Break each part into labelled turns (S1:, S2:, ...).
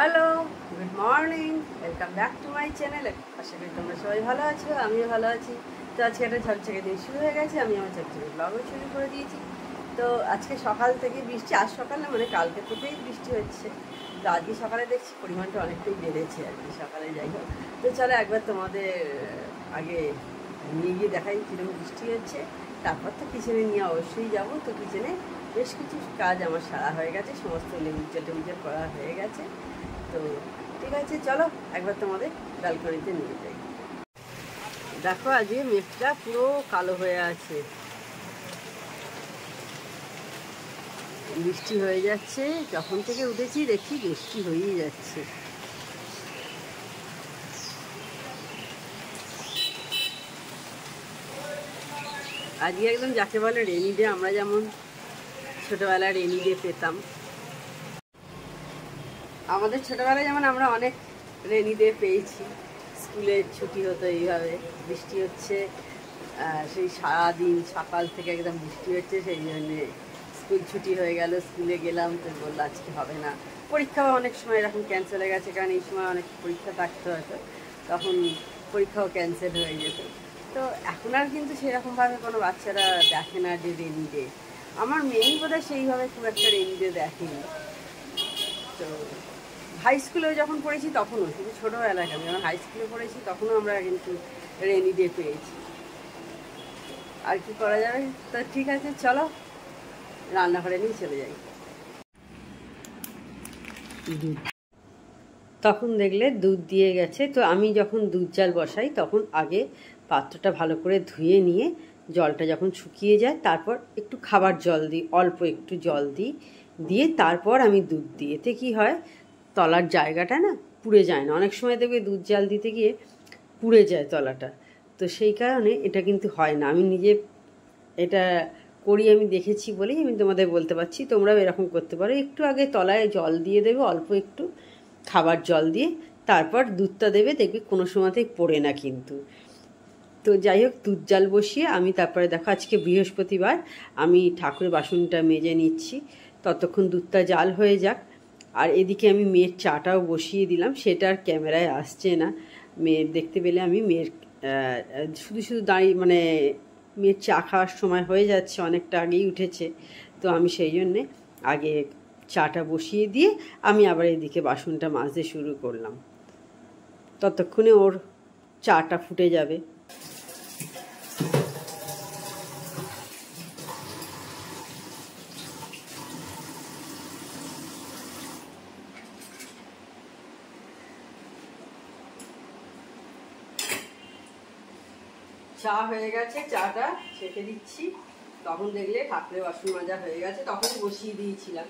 S1: Hello, good morning, welcome back to my channel. আশা করি তোমরা সবাই ভালো আছো, আমিও ভালো আছি। তো আজকে একটা ঝকঝকে দিন শুরু হয়ে গেছে, আমি আমার ঝকঝকে ব্লগও শুরু করে দিয়েছি। তো আজকে সকাল থেকে বৃষ্টি, আজ সকালে মানে কালকে থেকেই বৃষ্টি হচ্ছে। তো আজকে সকালে দেখছি পরিমাণটা অনেকটাই বেড়েছে আর কি, সকালে যাই হোক। তো চলো একবার তোমাদের আগে নিয়ে গিয়ে দেখাই কীরকম বৃষ্টি হচ্ছে। তারপর তো কিচেনে নিয়ে অবশ্যই যাবো। তো কিচেনে বেশ কিছু কাজ আমার সারা হয়ে গেছে, সমস্ত লেবু টেবিল করা হয়ে গেছে। তো ঠিক আছে, চলো একবার তোমাদের ব্যালকনিতে নিয়ে যাই। দেখো আজকে মেঘটা পুরো কালো হয়ে আছে, বৃষ্টি হয়ে যাচ্ছে। যখন থেকে উঠেছি দেখি বৃষ্টি হয়েই যাচ্ছে। আজকে একদম যাকে বলে রেনি ডে, আমরা যেমন ছোটোবেলায় রেনি ডে পেতাম। আমাদের ছোটোবেলায় যেমন আমরা অনেক রেনি ডে পেয়েছি। স্কুলের ছুটি হতো এইভাবে, বৃষ্টি হচ্ছে, সেই সারাদিন সকাল থেকে একদম বৃষ্টি হচ্ছে, সেই জন্যে স্কুল ছুটি হয়ে গেল, স্কুলে গেলাম, তো বললো আজকে হবে না। পরীক্ষাও অনেক সময় এরকম ক্যান্সেল হয়ে গেছে, কারণ এই সময় অনেক পরীক্ষা থাকতে হতো, তখন পরীক্ষাও ক্যান্সেল হয়ে যেত। তো এখন আর কিন্তু সেরকমভাবে কোনো বাচ্চারা দেখে না যে রেনি ডে। আমার মেয়েই বোধহয় সেইভাবে খুব একটা রেনি ডে দেখেনি। তো হাই স্কুলেও যখন পড়েছি তখনও, শুধু ছোটোবেলায় আমি যখন হাই স্কুলে পড়েছি তখনও আমরা কিন্তু রেনি ডে পেয়েছি। আর কি করা যাবে। তো ঠিক আছে, চলো রান্নাঘরে নিয়ে চলে যাই। তখন দেখলে দুধ দিয়ে গেছে। তো আমি যখন দুধ জাল বসাই তখন আগে পাত্রটা ভালো করে ধুয়ে নিয়ে জলটা যখন শুকিয়ে যায় তারপর একটু খাবার জল দিই, অল্প একটু জল দিই, দিয়ে তারপর আমি দুধ দিই। এতে কী হয়, তলার জায়গাটা না পুড়ে যায় না। অনেক সময় দেখবে দুধ জাল দিতে গিয়ে পুড়ে যায় তলাটা, তো সেই কারণে এটা কিন্তু হয় না। আমি নিজে এটা করি, আমি দেখেছি বলেই আমি তোমাদের বলতে পারছি। তোমরাও এরকম করতে পারো। একটু আগে তলায় জল দিয়ে দেবে, অল্প একটু খাবার জল দিয়ে, তারপর দুধটা দেবে, দেখবে কোনো সময়তেই পড়ে না কিন্তু। তো যাই হোক, দুধ জাল বসিয়ে আমি তারপরে দেখো আজকে বৃহস্পতিবার, আমি ঠাকুরের বাসনটা মেজে নিচ্ছি, ততক্ষণ দুধটা জাল হয়ে যাক। আর এদিকে আমি মেয়ের চাটাও বসিয়ে দিলাম, সেটা আর ক্যামেরায় আসছে না। মেয়ের দেখতে পেলে আমি মেয়ের শুধু শুধু দাঁড়িয়ে মানে মেয়ের চা খাওয়ার সময় হয়ে যাচ্ছে, অনেকটা আগেই উঠেছে। তো আমি সেই জন্যে আগে চাটা বসিয়ে দিয়ে আমি আবার এদিকে বাসনটা মাজতে শুরু করলাম। ততক্ষণে ওর চাটা ফুটে যাবে। চা হয়ে গেছে, চাটা ছেঁকে দিচ্ছি। তখন দেখলে ঠাকুরের বাসন মাজা হয়ে গেছে, তখন বসিয়ে দিয়েছিলাম।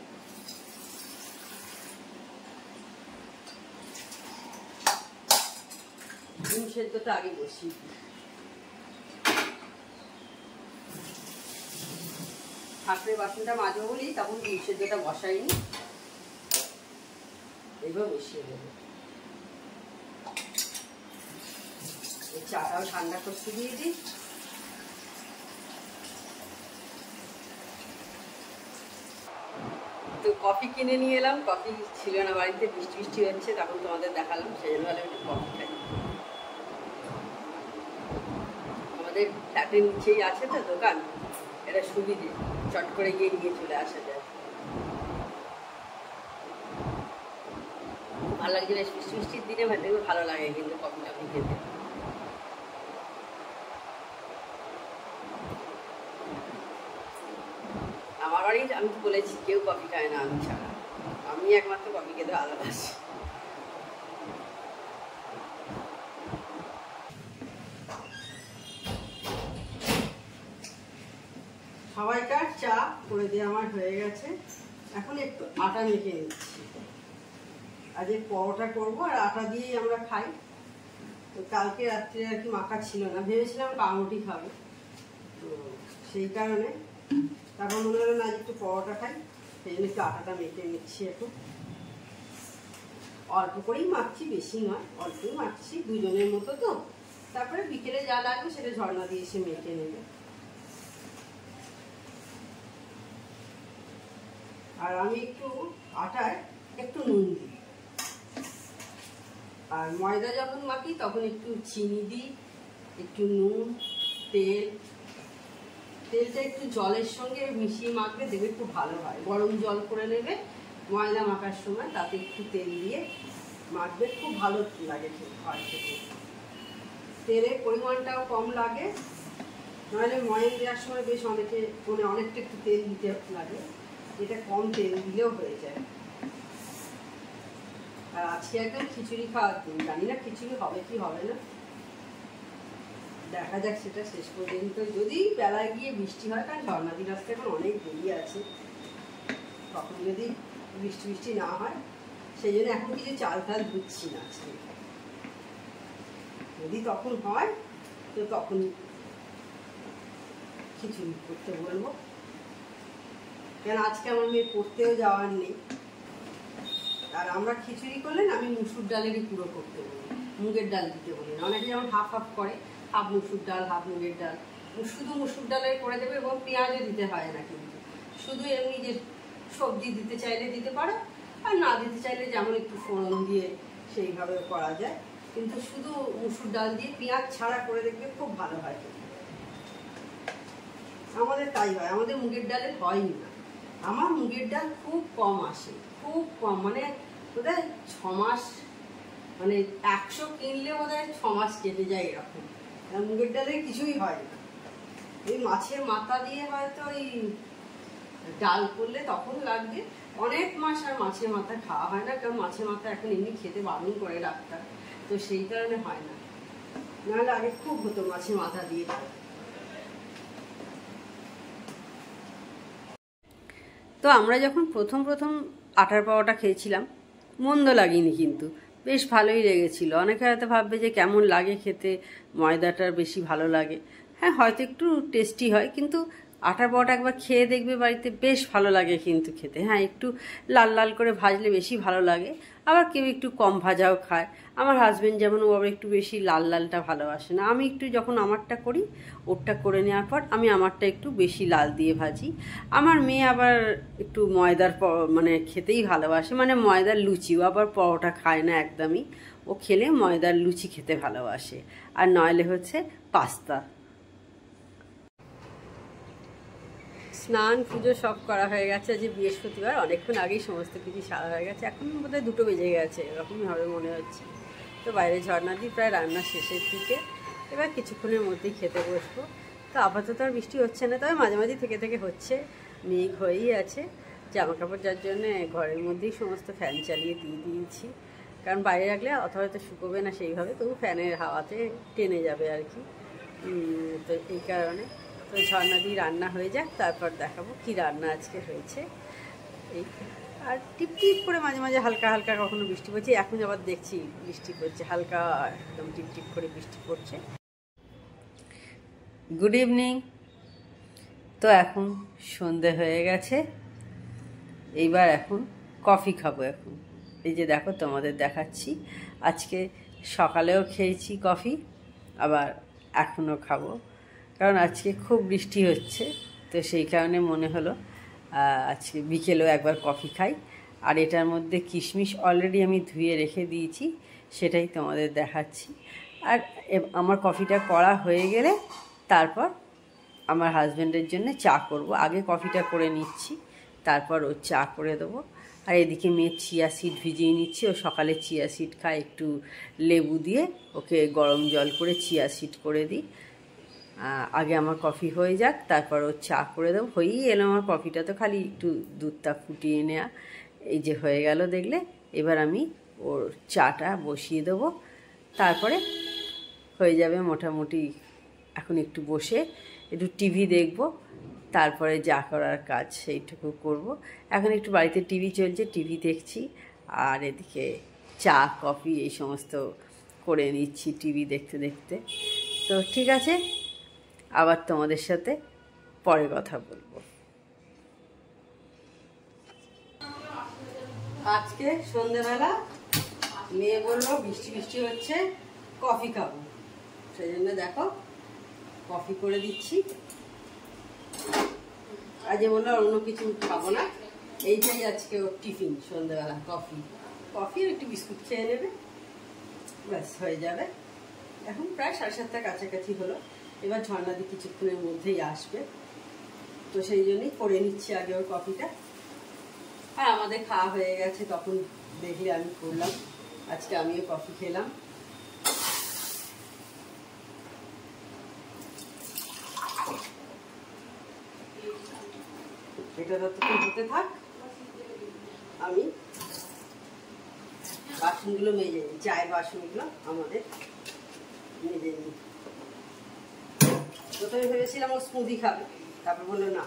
S1: ডিম সেদ্ধটা আগে বসিয়ে দিই। ঠাকুরের বাসনটা মাজবো বলেই তখন ডিম সেদ্ধটা বসাইনি, এবার বসিয়ে দেবো। চাটাও ঠান্ডা করতে দিয়ে দিই। তো কফি কিনে নিয়ে এলাম, কফি ছিল না বাড়িতে, বৃষ্টি বৃষ্টি হচ্ছে, তখন তোমাদের দেখালাম, সেই জন্য ভালো একটু কফি খাই। আমাদের ফ্ল্যাটের নিচেই আছে তো দোকান, এটা সুবিধে, চট করে গিয়ে নিয়ে চলে আসা যায়। ভালো লাগছে, বেশ বৃষ্টি বৃষ্টির দিনে ভালো লাগে কিন্তু কফি টফি খেতে। আমার বাড়ি আমি তো বলেছি কেউ কফি খায় না আমি ছাড়া, আমি একমাত্র কফি খেতে ভালোবাসি। সবাইকার চা করে দিয়ে আমার হয়ে গেছে। এখন একটু আটা মেখে নিচ্ছি, আজ পরোটা করবো আর আটা দিয়েই আমরা খাই। তো কালকে রাত্রে আর কি মাখা ছিল না, ভেবেছিলাম পাউরুটি খাবো, তো সেই কারণে তারপর মনে হলো না আজ একটু পরোটা খাই, সেই জন্য একটু আটাটা মেখে নিচ্ছি। এখন অল্প করেই মাখছি, বেশি নয়, অল্পই মাখছি, দুজনের মতো তো। তারপরে বিকেলে যা লাগবে সেটা ঝর্ণা দিয়ে এসে মেখে নেবে। আর আমি একটু আটায় একটু নুন দিই, আর ময়দা যখন মাখি তখন একটু চিনি দিই, একটু নুন, তেলটা একটু জলের সঙ্গে মিশিয়ে মাখলে দেখবে খুব ভালো হয়। গরম জল করে নেবে ময়দা মাখার সময়, তাতে একটু তেল দিয়ে মাখবে, খুব ভালো লাগে খেতে। তেলের পরিমাণটাও কম লাগে, নাহলে ময়দা দেওয়ার সময় বেশ অনেকটা একটু তেল দিতে লাগে, এটা কম তেল দিলেও হয়ে যায়। আর আজকে একদম খিচুড়ি খাওয়ার দিন, জানি না খিচুড়ি হবে কি হবে না, দেখা যাক সেটা শেষ পর্যন্ত। যদি বেলায় গিয়ে বৃষ্টি হয়, কারণ ঝর্ণাদির আসতে এখন অনেক দেরি আছে, তখন যদি বৃষ্টি না হয়, সেই জন্য এখন কিছু চাল ধুচ্ছি না আজকে। যদি তখন হয় তো তখন খিচুড়ি করতে বলবো, কেন আজকে আমার মেয়ে পড়তেও যাওয়ার নেই। আর আমরা খিচুড়ি করলে না, আমি মুসুর ডালেরই পুরো করতে বলি, মুগের ডাল দিতে বলি না। অনেকে যেমন হাফ হাফ করে, হাফ মুসুর ডাল হাফ মুগের ডাল, শুধু মুসুর ডালের করে দেবে, এবং পেঁয়াজও দিতে হয় না, কিন্তু শুধু এমনি যে সবজি দিতে চাইলে দিতে পারো, আর না দিতে চাইলে যেমন একটু ফোড়ন দিয়ে সেইভাবে করা যায়, কিন্তু শুধু মুসুর ডাল দিয়ে পেঁয়াজ ছাড়া করে দেখবে খুব ভালো হয়। আমাদের তাই হয়, আমাদের মুগের ডালে হয়ই না। আমার মুগের ডাল খুব কম আসে, খুব কম, মানে বোধহয় 6 মাস, মানে 100 কিনলে বোধহয় 6 মাস কেটে যায় এরকম। মুগের ডালে কিছুই হয় না। এই মাছের মাথা দিয়ে হয়তো এই ডাল করলে তখন লাগবে অনেক মাস। আর মাছের মাথা খাওয়া হয় না, কারণ মাছের মাথা এখন এমনি খেতে বারণ করে ডাক্তার, তো সেই কারণে হয় না। নাহলে আগে খুব হতো মাছের মাথা দিয়ে ডাল। তো আমরা যখন প্রথম আটার পাওয়াটা খেয়েছিলাম, মন্দ লাগেনি, কিন্তু বেশ ভালোই লেগেছিল। অনেকে হয়তো ভাববে যে কেমন লাগে খেতে, ময়দাটার বেশি ভালো লাগে। হ্যাঁ, হয়তো একটু টেস্টি হয়, কিন্তু আটার পাওয়াটা একবার খেয়ে দেখবে বাড়িতে, বেশ ভালো লাগে কিন্তু খেতে। হ্যাঁ, একটু লাল লাল করে ভাজলে বেশি ভালো লাগে, আবার কেউ একটু কম ভাজাও খায়। আমার হাজবেন্ড যেমন, ও আবার একটু বেশি লাল লালটা ভালোবাসে না। আমি একটু যখন আমারটা করি, ওরটা করে নেওয়ার পর আমি আমারটা একটু বেশি লাল দিয়ে ভাজি। আমার মেয়ে আবার একটু ময়দার মানে খেতেই ভালোবাসে, মানে ময়দার লুচি। ও আবার পরোটা খায় না একদমই, ও খেলে ময়দার লুচি খেতে ভালোবাসে, আর নইলে হচ্ছে পাস্তা। স্নান পুজো সব করা হয়ে গেছে, আজ বৃহস্পতিবার, অনেকক্ষণ আগেই সমস্ত কিছু সারা হয়ে গেছে। এখন বোধহয় 2টো বেজে গেছে, এরকমই হবে মনে হচ্ছে। তো বাইরে ঝর্ণাদি প্রায় রান্নার শেষের দিকে, এবার কিছুক্ষণের মধ্যেই খেতে বসবো। তো আপাতত আর বৃষ্টি হচ্ছে না, তবে মাঝে মাঝে থেকে হচ্ছে, মেঘ হয়েই আছে। জামা কাপড় যার জন্য ঘরের মধ্যেই সমস্ত ফ্যান চালিয়ে দিয়ে দিয়েছি, কারণ বাইরে রাখলে অথবা হয়তো শুকোবে না সেইভাবে, তবু ফ্যানের হাওয়াতে টেনে যাবে আর কি। তো এই কারণে তো ঝর্ণাদি রান্না হয়ে যাক, তারপর দেখাবো কি রান্না আজকে হয়েছে। এই আর টিপটিপ করে মাঝে মাঝে হালকা হালকা কখনো বৃষ্টি পড়ছে, এখন আবার দেখছি বৃষ্টি পড়ছে, হালকা একদম টিপটিপ করে বৃষ্টি পড়ছে। Good evening. তো এখন সন্ধে হয়ে গেছে, এইবার এখন কফি খাবো। এখন এই যে দেখো, তোমাদের দেখাচ্ছি, আজকে সকালেও খেয়েছি কফি, আবার এখনও খাবো, কারণ আজকে খুব বৃষ্টি হচ্ছে। তো সেই কারণে মনে হলো আজকে বিকেলেও একবার কফি খাই। আর এটার মধ্যে কিশমিশ অলরেডি আমি ধুয়ে রেখে দিয়েছি, সেটাই তোমাদের দেখাচ্ছি। আর আমার কফিটা করা হয়ে গেলে তারপর আমার হাজব্যান্ডের জন্য চা করব। আগে কফিটা করে নিচ্ছি, তারপর ও চা করে দেবো। আর এদিকে মেয়ে চিয়া সিড ভিজিয়ে নিচ্ছি, ও সকালে চিয়া সিড খায়, একটু লেবু দিয়ে ওকে গরম জল করে চিয়া সিড করে দিই। আগে আমার কফি হয়ে যাক, তারপর ও চা করে দেবো। হয়েই এলো আমার কফিটা, তো খালি একটু দুধটা ফুটিয়ে নেওয়া। এই যে হয়ে গেল দেখলে, এবার আমি ওর চাটা বসিয়ে দেবো, তারপরে হয়ে যাবে মোটামুটি। এখন একটু বসে একটু টিভি দেখব, তারপরে যা করার কাজ সেইটুকু করব। এখন একটু বাড়িতে টিভি চলছে, টিভি দেখছি, আর এদিকে চা কফি এই সমস্ত করে নিচ্ছি টিভি দেখতে দেখতে। তো ঠিক আছে, আবার তোমাদের সাথে পরে কথা বলবো। আজকে সন্ধ্যেবেলা মেয়ে বললো বৃষ্টি বৃষ্টি হচ্ছে, কফি খাবো, সেই জন্য দেখো কফি করে দিচ্ছি। আজ বললো অন্য কিছু খাবো না, এইটাই আজকে ওর টিফিন সন্ধ্যেবেলা, কফি আর একটু বিস্কুট খেয়ে নেবে, ব্যাস হয়ে যাবে। এখন প্রায় 7:30টার কাছাকাছি হলো। এবার ঝর্ণাদি কিছুক্ষণের মধ্যেই আসবে, তো সেই জন্যই করে নিচ্ছি আগে ওর কফিটা। আর আমাদের খাওয়া হয়ে গেছে, তখন দেখলে আমি করলাম, আজকে আমিও কফি খেলাম। এটা ততক্ষণ হতে থাক, আমি বাসনগুলো মেজে নিই, চায়ের বাসনগুলো আমাদের মেজে নিই। প্রথমে ভেবেছিলাম ও স্মুদি খাবে, তারপর বললো না।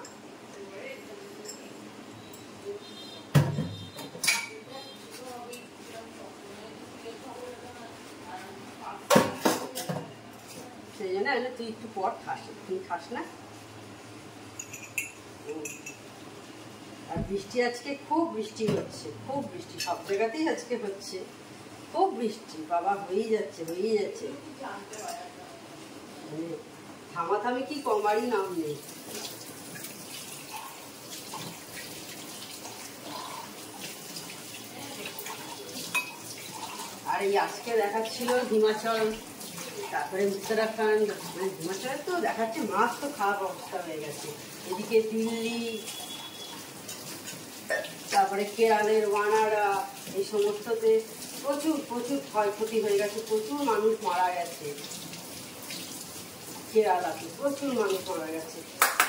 S1: সেই জন্য তুই একটু পর খাস, তুই খাস না। আর বৃষ্টি আজকে খুব বৃষ্টি হচ্ছে, খুব বৃষ্টি সব জায়গাতেই আজকে হচ্ছে, খুব বৃষ্টি বাবা, হয়েই যাচ্ছে হয়েই যাচ্ছে, মানে থামাথামি কি কমারই নাম নেই। আর এই আজকে দেখাচ্ছিল হিমাচল, তারপরে উত্তরাখণ্ড, মানে হিমাচলে তো দেখাচ্ছে মাছ তো খারাপ অবস্থা হয়ে গেছে, এদিকে দিল্লি, তারপরে কেরলের ওয়ানাড়া, এই সমস্ততে প্রচুর প্রচুর ক্ষয়ক্ষতি হয়ে গেছে, প্রচুর মানুষ মারা গেছে। কেরালাতে প্রচুর মানুষ মারা গেছে,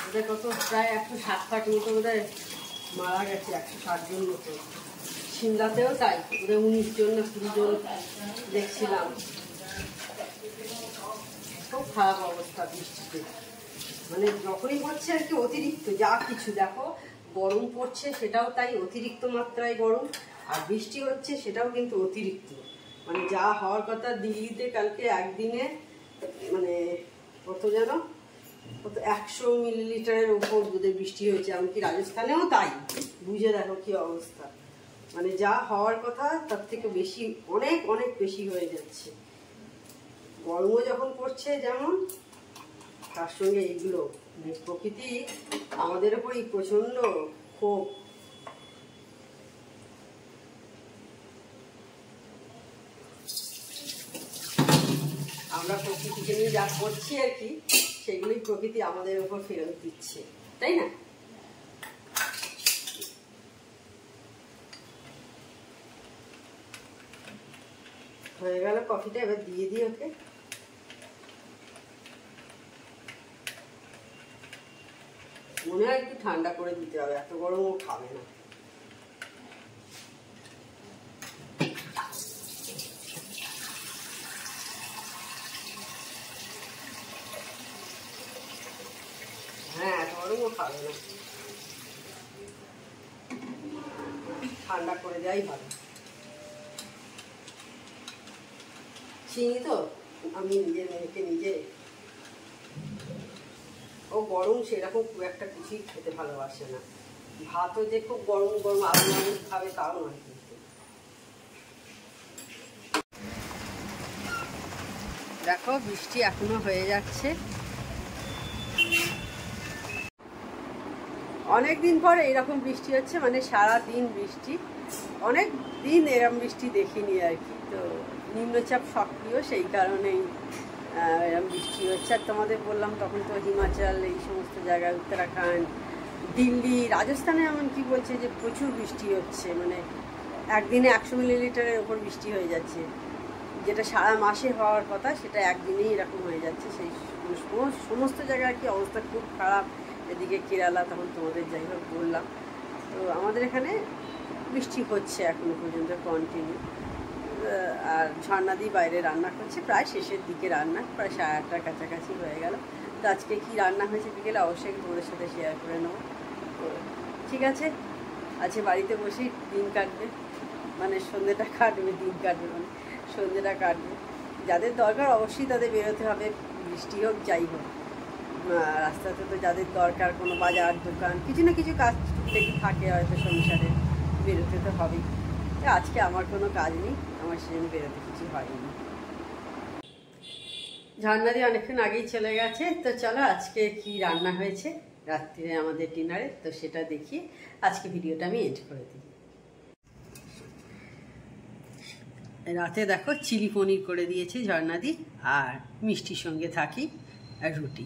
S1: ওদের কত প্রায় 160 মতো বোধহয় মারা গেছে, 160 জন মতো। সিমলাতেও তাই, ওদের 19 জন না 20 জন দেখছিলাম। খুব খারাপ অবস্থা বৃষ্টিতে, মানে যখনই হচ্ছে আর কি অতিরিক্ত যা কিছু। দেখো গরম পড়ছে সেটাও তাই, অতিরিক্ত মাত্রায় গরম, আর বৃষ্টি হচ্ছে সেটাও কিন্তু অতিরিক্ত। মানে যা হওয়ার কথা, দিল্লিতে কালকে একদিনে মানে কত যেন, কত 100 মিলিলিটারের উপর দুধের বৃষ্টি হয়েছে, এমনকি রাজস্থানেও তাই। বুঝে দেখো কি অবস্থা, মানে যা হওয়ার কথা তার থেকে বেশি, অনেক অনেক বেশি হয়ে যাচ্ছে। গরমও যখন পড়ছে যেমন, তার সঙ্গে এইগুলো, প্রকৃতি আমাদের উপরই প্রচন্ড ক্ষোভ। আমরা প্রকৃতিকে নিয়ে যা করছি আর কি, সেগুলোই প্রকৃতি আমাদের উপর ফেরত দিচ্ছে, তাই না? হয়ে গেল কফিটা, এবার দিয়ে দিই ওকে। মনে হয় একটু ঠান্ডা করে দিতে হবে, এত গরম ও খাবে না। হ্যাঁ, এত গরম ও খাবে না, ঠান্ডা করে দেওয়াই ভালো। চিনি তো আমি নিজের মেয়েকে নিজে, ও গরম সেরকম খুব একটা কিছুই খেতে ভালোবাসে না। ভাতও যে খুব গরম গরম আলু মানুষ খাবে তাও নয় কিন্তু। দেখো বৃষ্টি এখনো হয়ে যাচ্ছে, অনেক দিন পর এরকম বৃষ্টি হচ্ছে, মানে সারা দিন বৃষ্টি, অনেক দিন এরকম বৃষ্টি দেখিনি আর কি। তো নিম্নচাপ সক্রিয়, সেই কারণেই এরকম বৃষ্টি হচ্ছে। আর তোমাদের বললাম তখন তো হিমাচল, এই সমস্ত জায়গায়, উত্তরাখণ্ড, দিল্লি, রাজস্থানে এমন কি বলছে যে প্রচুর বৃষ্টি হচ্ছে, মানে একদিনে 100 মিলিলিটারের ওপর বৃষ্টি হয়ে যাচ্ছে, যেটা সারা মাসে হওয়ার কথা সেটা একদিনেই এরকম হয়ে যাচ্ছে। সেই সমস্ত জায়গায় কি অবস্থা খুব খারাপ। এদিকে কেরালা, তখন তোমাদের যাই হোক বললাম। তো আমাদের এখানে বৃষ্টি হচ্ছে এখনো পর্যন্ত কন্টিনিউ। আর ঝর্ণাদি বাইরে রান্না করছে, প্রায় শেষের দিকে রান্না, প্রায় 8:30টার কাছাকাছি হয়ে গেল। তো আজকে কি রান্না হয়েছে বিকেলে অবশ্যই তোমাদের সাথে শেয়ার করে নেবো। তো ঠিক আছে, আজকে বাড়িতে বসেই দিন কাটবে, মানে সন্ধ্যেটা কাটবে, দিন কাটবে মানে সন্ধ্যেটা কাটবে। যাদের দরকার অবশ্যই তাদের বেরোতে হবে, বৃষ্টি হোক যাই হোক। রাস্তাতে তো যাদের দরকার, কোনো বাজার দোকান, কিছু না কিছু কাজ থাকে হয়তো সংসারে, বেরোতে তো হবেই। আজকে আমার কোনো কাজ নেই, আমার সেজন্য বেরোতে কিছু হয়নি। ঝর্ণাদি অনেকক্ষণ আগেই চলে গেছে। তো চলো আজকে কি রান্না হয়েছে রাত্রিরে আমাদের ডিনারে, তো সেটা দেখিয়ে আজকে ভিডিওটা আমি এন্ড করে দিই। রাতে দেখো চিলি পনির করে দিয়েছে ঝর্ণাদি, আর মিষ্টির সঙ্গে থাকি আর রুটি।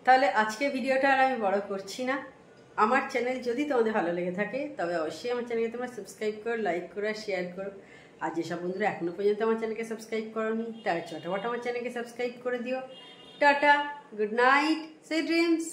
S1: তাহলে আজকে ভিডিওটা আর আমি বড় করছি না। আমার চ্যানেল যদি তোমাদের ভালো লেগে থাকে তবে অবশ্যই আমার চ্যানেলকে তোমরা সাবস্ক্রাইব করো, লাইক করো আর শেয়ার করো। আর যেসব বন্ধুরা এখনও পর্যন্ত আমার চ্যানেলকে সাবস্ক্রাইব করোনি তারা চটাপট আমার চ্যানেলকে সাবস্ক্রাইব করে দিও। Tata, good night, sweet dreams.